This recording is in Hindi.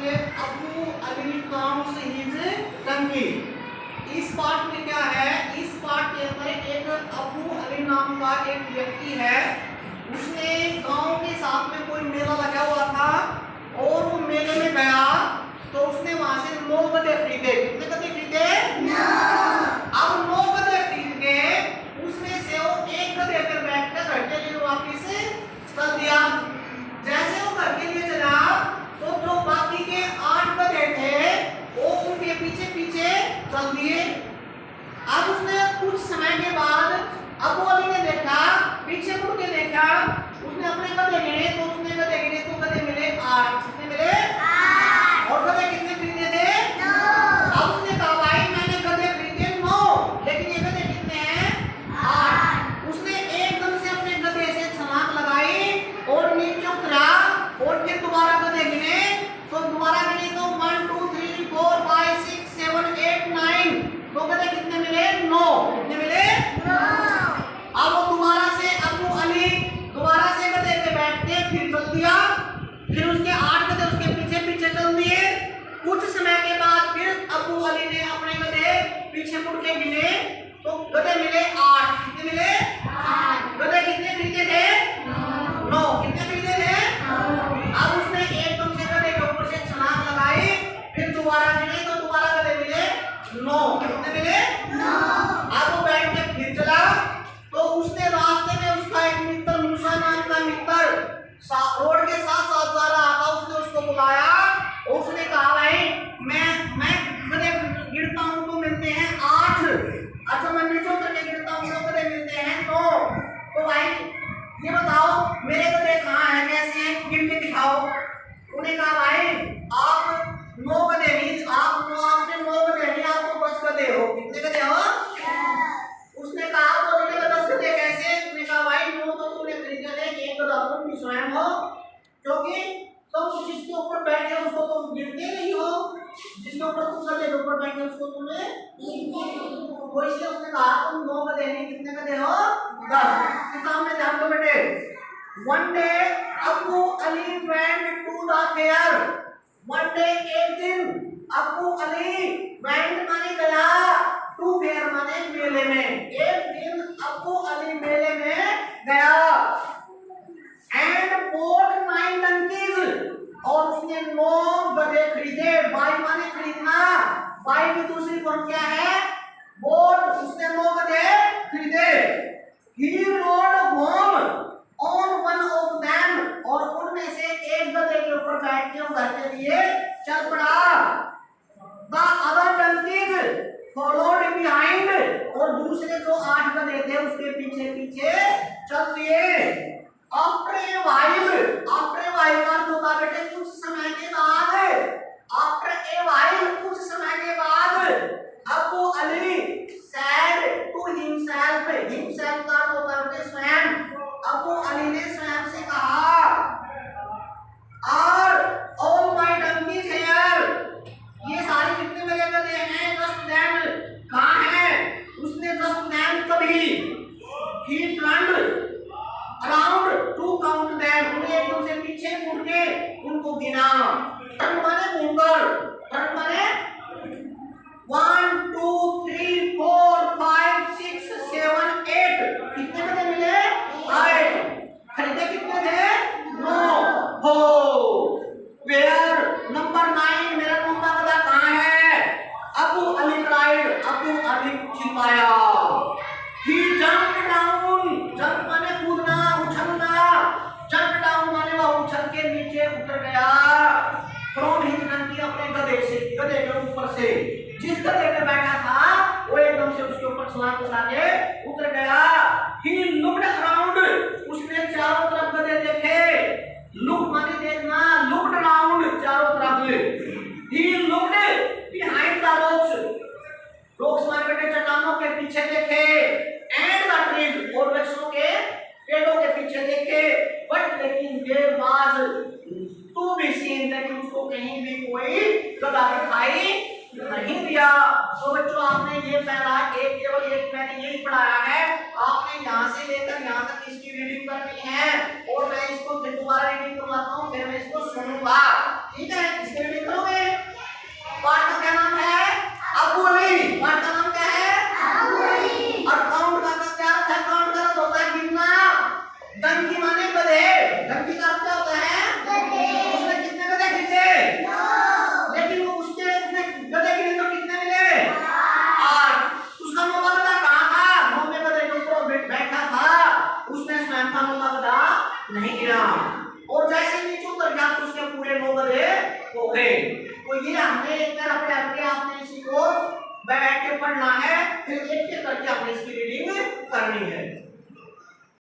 ये अबू अली काउंट्स हिज डंकी। इस पार्ट में क्या है, इस पार्ट के अंदर एक अबू अली नाम का एक व्यक्ति है। उसने गांव के साथ में कोई मेला लगा हुआ था और वो मेले में गया तो उसने वहां से 9 गधे खरीदे। कितने गधे खरीदे? 9। अब 9 गधे खरीद के उसमें से वो एक गधे पर बैठकर घर के लिए वापिस चल दिया। जैसे वो घर के लिए चला तो जो बाकी के 8 गधे थे वो उनके पीछे पीछे चल दिए। अब उसने कुछ समय के बाद अबू अली ने देखा, पीछे मुड़ के देखा, उसने अपने गधे गिने तो उसने गधे गिने तो गधे मिले 8। कितने मिले? 8। और गधे कितने खरीदे थे? 9। अब उसने कहा भाई मैंने गधे खरीदे 9 लेकिन ये गधे कितने हैं? 8। उसने एकदम से अपने गधे से छलांग लगाई और नीचे उतरा और फिर दोबारा गधे गिने तो दोबारा गिने तो 1 2 3 4 5 6 7 8 9। तो गधे कितने मिले? 9। कितने मिले? 9। अब वो दोबारा से अबू अली दोबारा से गधे पे बैठ के फिर चल दिया। फिर उसके 8 गधे उसके पीछे पीछे चल दिए। कुछ समय के बाद फिर अबू अली ने अपने गधे पीछे मुड़ के गिने तो गधे मिले 8। कितने मिले? 8। गधे कितने खरीदे थे? 9। कितने खरीदे थे? 9। अब उसने एकदम से गधे के ऊपर से छलांग लगाई, फिर दोबारा गिने तो दोबारा गधे मिले 9। कितने मिले? 9। अब वो बैठ के फिर चला तो उसने रास्ते में उसका एक मित्र मूसा नाम का मित्र रोड के साथ साथ जा रहा था। उसने उसको बुलाया और उसने कहा भाई मैं गधे गिरता हूँ तो मिलते हैं 8। अच्छा मैं नीचे उतर के गिरता हूँ तो गधे मिलते हैं 9। तो भाई ये बताओ मेरे गधे कहाँ हैं, कैसे हैं, गिन के दिखाओ। उन्हें कहा भाई आप 9 गधे नहीं, आपने 9 गधे नहीं, आप तो 10 गधे हो। कितने गधे हो? उसने कहा तो 10 गधे कैसे? उसने कहा भाई 9 तो तुमने खरीदे थे, एक गधा तुम भी स्वयं हो क्योंकि तुम जिसके ऊपर बैठे उसको तुम गिरते नहीं हो, जिसके ऊपर तुम गधे के ऊपर बैठे उसको तुम्हें वो इसलिए उसने कहा तुम 9 गधे नहीं, कितने गधे हो? 10। किताब में ध्यान दो बेटे। One day Abu Ali went to the fair। One day एक दिन अबू अली went माने गया, टू फेयर माने मेले में। एक दिन अबू अली मेले में गया एंड bought 9 donkeys और उसने 9 गधे खरीदे। बाई माने खरीदना, बाई की दूसरी फॉर्म क्या है? bought। उसने 9 गधे खरीदे। He rode home on one of them और उनमें से एक गधे के ऊपर बैठ के घर के लिए चल पड़ा। The other donkeys followed behind और दूसरे जो 8 गधे थे उसके पीछे पीछे चल दिए। After a while का होता बेटे कुछ समय के बाद। After a while कुछ समय के बाद Abu Ali said to himself का होता बेटे स्वयं। अबू अली ने स्वयं से कहा Are all my donkeys here? ये सारे जितने मेरे गधे हैं just then कहाँ हैं? उसने just then कभी he turned around to count them। उन्हें एकदम से पीछे मुड़ के उनको गिना। turn माने घूमकर, turn माने 1 2 3 4 5 6 7 8। कितने गधे मिले? 8। खरीदे कितने थे? 9। हो वेयर नंबर 9 मेरा नंबर गधा कहाँ है? अबू अली cried। अबू अली चिल्लाया। He jumped down। जंप माने कूदना, उछलना। जंप डाउन माने वह उछल के नीचे उतर गया। फ्रॉम हिज डंकी अपने गधे से, गधे के ऊपर से। जिस गधे पे बैठा था वो एकदम से उसके ऊपर छलांग लगा के उतर गया। He looked around। उसने चारों तरफ गधे देखे। Look माने देखना, looked around चारों तरफ। He looked behind the rocks। rocks माने बेटे चट्टानों के पीछे देखे। And the trees और वृक्षों के पेड़ों के पीछे देखे। But लेकिन there was to be seen लेकिन उसको कहीं भी कोई गधा दिखाई नहीं दिया। तो बच्चों आपने ये पहला केवल एक मैंने यही पढ़ाया है। आपने यहाँ से लेकर यहाँ तक इसकी रीडिंग करनी है और मैं इसको फिर दोबारा रीडिंग करवाता हूँ, फिर मैं इसको सुनूंगा। ठीक है, इसकी रीडिंग करो। डंकी माने गधे, डंकी का अर्थ क्या होता है गधे। उसने कितने गधे खरीदे? 9। लेकिन वो उसने गधे खरीदे तो कितने मिले? 8। उसका मौला गधा कहाँ था? 9वें गधे के ऊपर बैठा था, उसने स्वयं का मौला गधा नहीं गिरा, और जैसे नीचे उतर गया तो उसके पूरे 9 गधे हो गए। तो ये हमने एक तरह पढ़ के आपने इसी को बैठ के पढ़ना है, फिर एक एक करके आपने इसकी रीडिंग करनी है।